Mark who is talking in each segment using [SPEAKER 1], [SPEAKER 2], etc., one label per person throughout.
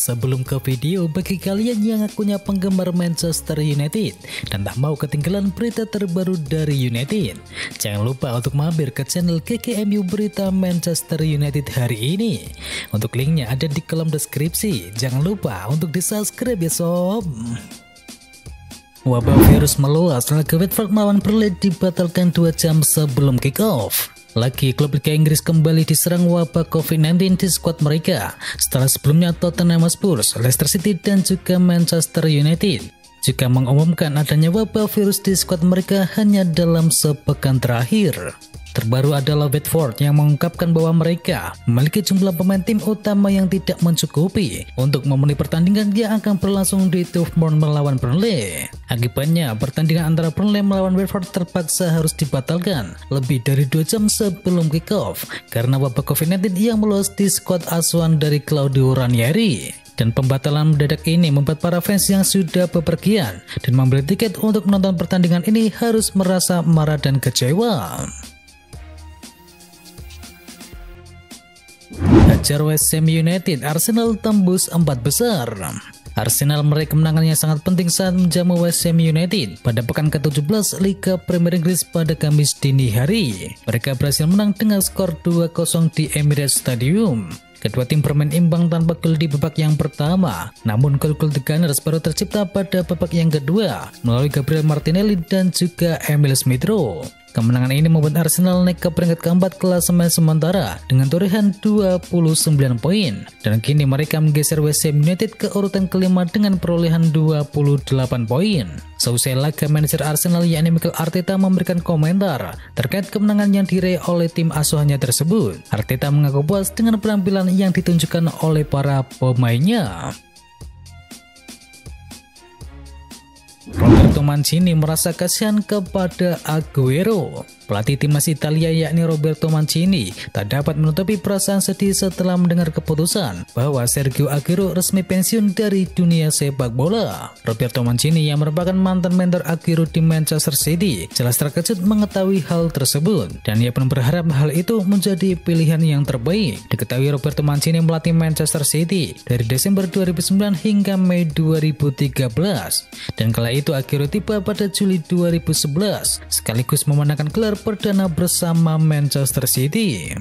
[SPEAKER 1] Sebelum ke video, bagi kalian yang akunnya penggemar Manchester United dan tak mau ketinggalan berita terbaru dari United, jangan lupa untuk mampir ke channel KKMU Berita Manchester United hari ini. Untuk linknya ada di kolom deskripsi. Jangan lupa untuk di subscribe ya sob. Wabah virus meluas, laga Watford melawan Burnley dibatalkan 2 jam sebelum kick-off. Lagi klub Liga Inggris kembali diserang wabah COVID-19 di skuad mereka setelah sebelumnya Tottenham Hotspur, Leicester City dan juga Manchester United juga mengumumkan adanya wabah virus di skuad mereka hanya dalam sepekan terakhir. Terbaru adalah Watford yang mengungkapkan bahwa mereka memiliki jumlah pemain tim utama yang tidak mencukupi untuk memenuhi pertandingan yang akan berlangsung di Turf Moor melawan Burnley. Akibatnya, pertandingan antara Burnley melawan Watford terpaksa harus dibatalkan lebih dari 2 jam sebelum kick-off karena wabah COVID-19 yang meluas di skuad asuhan dari Claudio Ranieri. Dan pembatalan mendadak ini membuat para fans yang sudah bepergian dan membeli tiket untuk menonton pertandingan ini harus merasa marah dan kecewa. Hajar West Ham United, Arsenal tembus 4 besar. Arsenal meraih kemenangan yang sangat penting saat menjamu West Ham United pada pekan ke-17 Liga Premier Inggris pada Kamis dini hari. Mereka berhasil menang dengan skor 2-0 di Emirates Stadium. Kedua tim bermain imbang tanpa gol di babak yang pertama, namun gol-gol The Gunners baru tercipta pada babak yang kedua melalui Gabriel Martinelli dan juga Emil Smith Rowe. Kemenangan ini membuat Arsenal naik ke peringkat keempat klasemen sementara dengan torehan 29 poin dan kini mereka menggeser West Ham United ke urutan kelima dengan perolehan 28 poin. Seusai laga, manajer Arsenal yakni Mikel Arteta memberikan komentar terkait kemenangan yang diraih oleh tim asuhannya tersebut. Arteta mengaku puas dengan penampilan yang ditunjukkan oleh para pemainnya. Roberto Mancini merasa kasihan kepada Aguero. Pelatih timnas Italia yakni Roberto Mancini tak dapat menutupi perasaan sedih setelah mendengar keputusan bahwa Sergio Aguero resmi pensiun dari dunia sepak bola. Roberto Mancini yang merupakan mantan mentor Aguero di Manchester City jelas terkejut mengetahui hal tersebut dan ia pun berharap hal itu menjadi pilihan yang terbaik. Diketahui Roberto Mancini melatih Manchester City dari Desember 2009 hingga Mei 2013 dan kala itu Aguero tiba pada Juli 2011 sekaligus memenangkan gelar perdana bersama Manchester City.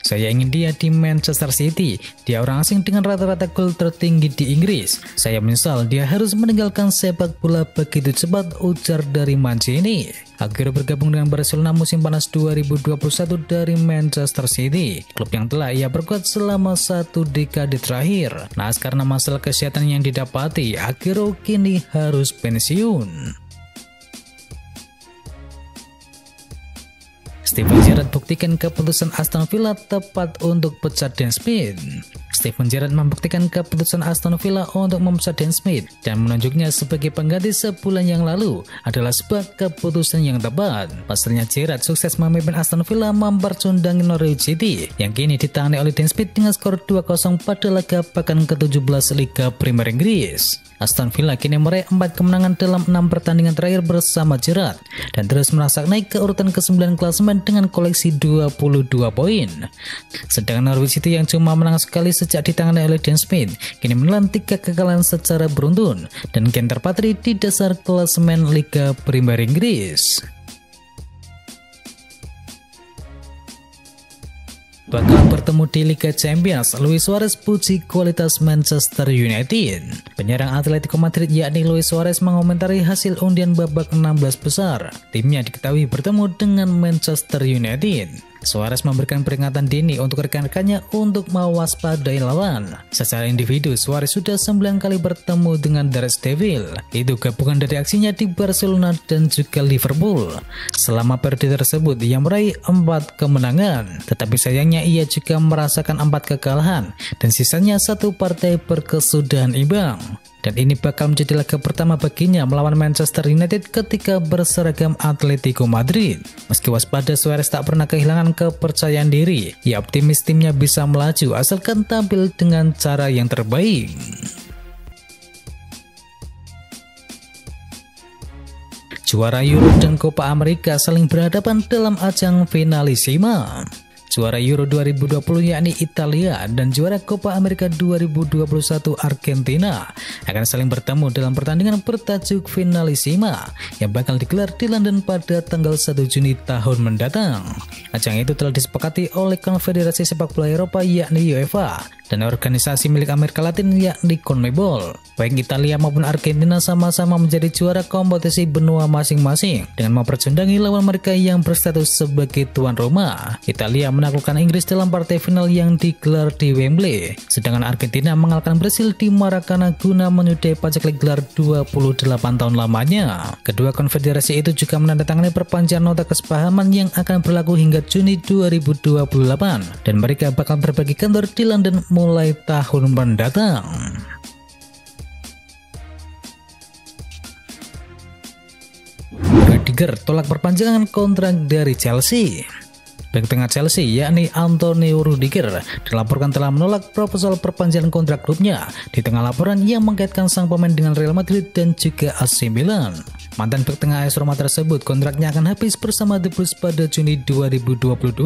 [SPEAKER 1] Saya ingin dia di Manchester City. Dia orang asing dengan rata-rata gol tertinggi di Inggris. Saya menyesal dia harus meninggalkan sepak bola begitu cepat, ujar dari Mancini. Aguero bergabung dengan Barcelona musim panas 2021 dari Manchester City, klub yang telah ia perkuat selama 1 dekade terakhir. Nah, karena masalah kesehatan yang didapati, Aguero kini harus pensiun. Steven Gerrard buktikan keputusan Aston Villa tepat untuk pecat Dan Smith. Steven Gerrard membuktikan keputusan Aston Villa untuk memecat Dan Smith dan menunjuknya sebagai pengganti sebulan yang lalu adalah sebuah keputusan yang tepat. Pasalnya Gerrard sukses memimpin Aston Villa mempercundangi Norwich City yang kini ditangani oleh Dan Smith dengan skor 2-0 pada laga pekan ke-17 Liga Premier Inggris. Aston Villa kini meraih 4 kemenangan dalam 6 pertandingan terakhir bersama Gerrard dan terus merangsak naik ke urutan ke-9 klasemen dengan koleksi 22 poin. Sedangkan Norwich City yang cuma menang sekali sejak ditangani oleh Dan Smith kini menelan 3 kekalahan secara beruntun dan kian terpatri di dasar klasemen Liga Premier Inggris. Bakal bertemu di Liga Champions, Luis Suarez puji kualitas Manchester United. Penyerang Atletico Madrid yakni Luis Suarez mengomentari hasil undian babak 16 besar. Timnya diketahui bertemu dengan Manchester United. Suarez memberikan peringatan dini untuk rekan-rekannya untuk mewaspadai lawan. Secara individu, Suarez sudah 9 kali bertemu dengan Dares Devil. Itu gabungan dari aksinya di Barcelona dan juga Liverpool. Selama periode tersebut, ia meraih 4 kemenangan. Tetapi sayangnya ia juga merasakan 4 kekalahan dan sisanya 1 partai berkesudahan imbang. Dan ini bakal menjadi laga pertama baginya melawan Manchester United ketika berseragam Atletico Madrid. Meski waspada, Suarez tak pernah kehilangan kepercayaan diri. Ia optimis timnya bisa melaju asalkan tampil dengan cara yang terbaik. Juara Euro dan Copa America saling berhadapan dalam ajang Finalissima. juara Euro 2020 yakni Italia dan juara Copa America 2021 Argentina akan saling bertemu dalam pertandingan bertajuk Finalissima yang bakal digelar di London pada tanggal 1 Juni tahun mendatang. Ajang itu telah disepakati oleh Konfederasi Sepak Bola Eropa yakni UEFA dan organisasi milik Amerika Latin yakni CONMEBOL. Baik Italia maupun Argentina sama-sama menjadi juara kompetisi benua masing-masing dengan mempercundangi lawan mereka yang berstatus sebagai tuan rumah. Italia menaklukkan Inggris dalam partai final yang digelar di Wembley, sedangkan Argentina mengalahkan Brasil di Maracana guna menyudahi paceklik gelar 28 tahun lamanya. Kedua konfederasi itu juga menandatangani perpanjangan nota kesepahaman yang akan berlaku hingga Juni 2028 dan mereka bakal berbagi kantor di London mulai tahun mendatang. Rudiger tolak perpanjangan kontrak dari Chelsea. Bek tengah Chelsea yakni Antonio Rudiger dilaporkan telah menolak proposal perpanjangan kontrak klubnya di tengah laporan yang mengkaitkan sang pemain dengan Real Madrid dan juga AC Milan. Mantan bek tengah AS Roma tersebut kontraknya akan habis bersama The Blues pada Juni 2022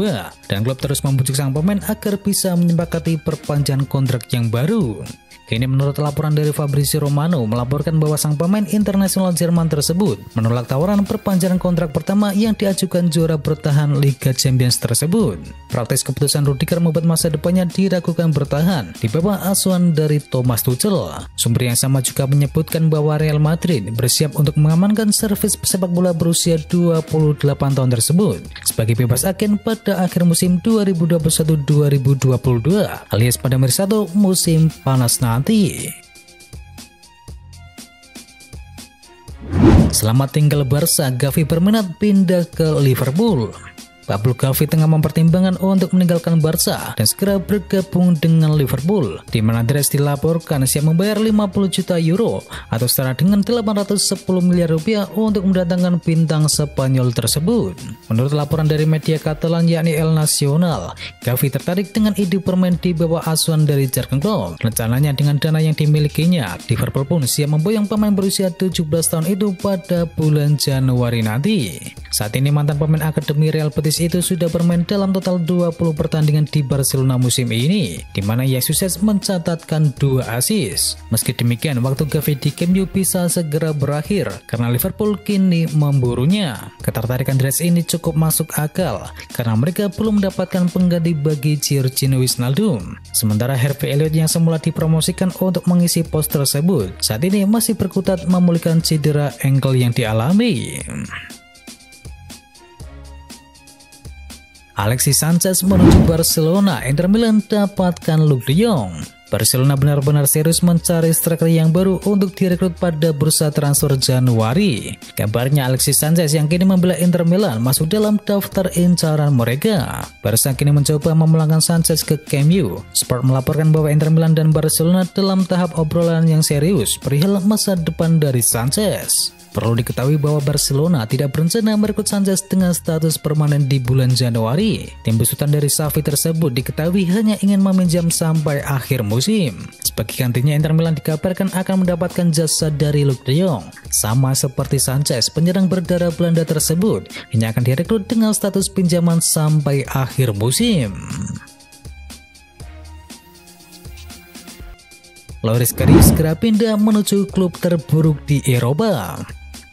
[SPEAKER 1] dan klub terus membujuk sang pemain agar bisa menyepakati perpanjangan kontrak yang baru. Ini menurut laporan dari Fabrizio Romano melaporkan bahwa sang pemain internasional Jerman tersebut menolak tawaran perpanjangan kontrak pertama yang diajukan juara bertahan Liga Champions tersebut. Praktis keputusan Rudiger membuat masa depannya diragukan bertahan di bawah asuhan dari Thomas Tuchel. Sumber yang sama juga menyebutkan bahwa Real Madrid bersiap untuk mengamankan servis sepak bola berusia 28 tahun tersebut sebagai bebas agen pada akhir musim 2021-2022 alias pada Mercato musim panas nanti. Selamat tinggal Barca, Gavi berminat pindah ke Liverpool. Pablo Gavi tengah mempertimbangkan untuk meninggalkan Barca dan segera bergabung dengan Liverpool, di mana Dres dilaporkan siap membayar 50 juta euro atau setara dengan 810 miliar rupiah untuk mendatangkan bintang Spanyol tersebut. Menurut laporan dari media Catalan yakni El Nacional, Gavi tertarik dengan ide bermain di bawah asuhan dari Jurgen Klopp. Rencananya dengan dana yang dimilikinya, Liverpool pun siap memboyong pemain berusia 17 tahun itu pada bulan Januari nanti. Saat ini mantan pemain akademi Real Betis itu sudah bermain dalam total 20 pertandingan di Barcelona musim ini, di mana ia sukses mencatatkan 2 assist. Meski demikian, waktu Gavi di Camp Nou bisa segera berakhir karena Liverpool kini memburunya. Ketertarikan Dres ini cukup masuk akal karena mereka belum mendapatkan pengganti bagi Georginio Wijnaldum. Sementara Harvey Elliott yang semula dipromosikan untuk mengisi pos tersebut, saat ini masih berkutat memulihkan cedera ankle yang dialami. Alexis Sanchez menuju Barcelona, Inter Milan dapatkan Luuk de Jong. Barcelona benar-benar serius mencari striker yang baru untuk direkrut pada bursa transfer Januari. Kabarnya Alexis Sanchez yang kini membela Inter Milan masuk dalam daftar incaran mereka. Barca kini mencoba memulangkan Sanchez ke Camp Nou. Sport melaporkan bahwa Inter Milan dan Barcelona dalam tahap obrolan yang serius perihal masa depan dari Sanchez. Perlu diketahui bahwa Barcelona tidak berencana merekrut Sanchez dengan status permanen di bulan Januari. Tim besutan dari Xavi tersebut diketahui hanya ingin meminjam sampai akhir musim. Sebagai gantinya, Inter Milan dikabarkan akan mendapatkan jasa dari Luuk de Jong. Sama seperti Sanchez, penyerang berdarah Belanda tersebut hanya akan direkrut dengan status pinjaman sampai akhir musim. Loris Karius segera pindah menuju klub terburuk di Eropa.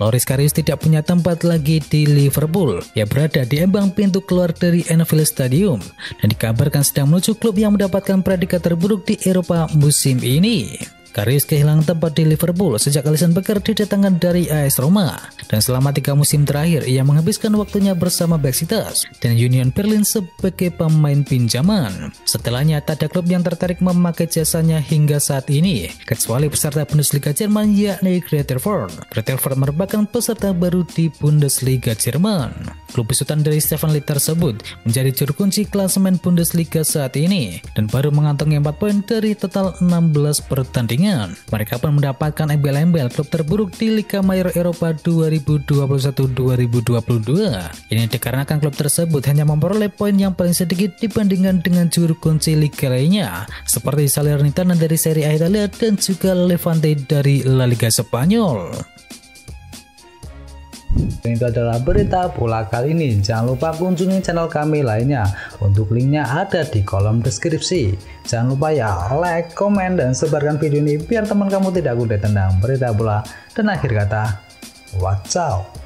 [SPEAKER 1] Loris Karius tidak punya tempat lagi di Liverpool. Ia berada di ambang pintu keluar dari Anfield Stadium dan dikabarkan sedang menuju klub yang mendapatkan predikat terburuk di Eropa musim ini. Karius kehilangan tempat di Liverpool sejak Alisson Becker didatangkan dari AS Roma, dan selama 3 musim terakhir ia menghabiskan waktunya bersama Besiktas dan Union Berlin sebagai pemain pinjaman. Setelahnya tak ada klub yang tertarik memakai jasanya hingga saat ini, kecuali peserta Bundesliga Jerman yakni Greuther Fürth. Greuther Fürth merupakan peserta baru di Bundesliga Jerman. Klub besutan dari Stefan Leeds tersebut menjadi juru kunci klasemen Bundesliga saat ini dan baru mengantongi 4 poin dari total 16 pertandingan. Mereka pun mendapatkan embel-embel klub terburuk di Liga Mayor Eropa 2021-2022. Ini dikarenakan klub tersebut hanya memperoleh poin yang paling sedikit dibandingkan dengan juru kunci liga lainnya seperti Salernitana dari Serie A Italia dan juga Levante dari La Liga Spanyol. Itu adalah berita bola kali ini. Jangan lupa kunjungi channel kami lainnya. Untuk linknya ada di kolom deskripsi. Jangan lupa ya like, komen, dan sebarkan video ini biar teman kamu tidak kudet tentang berita bola. Dan akhir kata, watch out.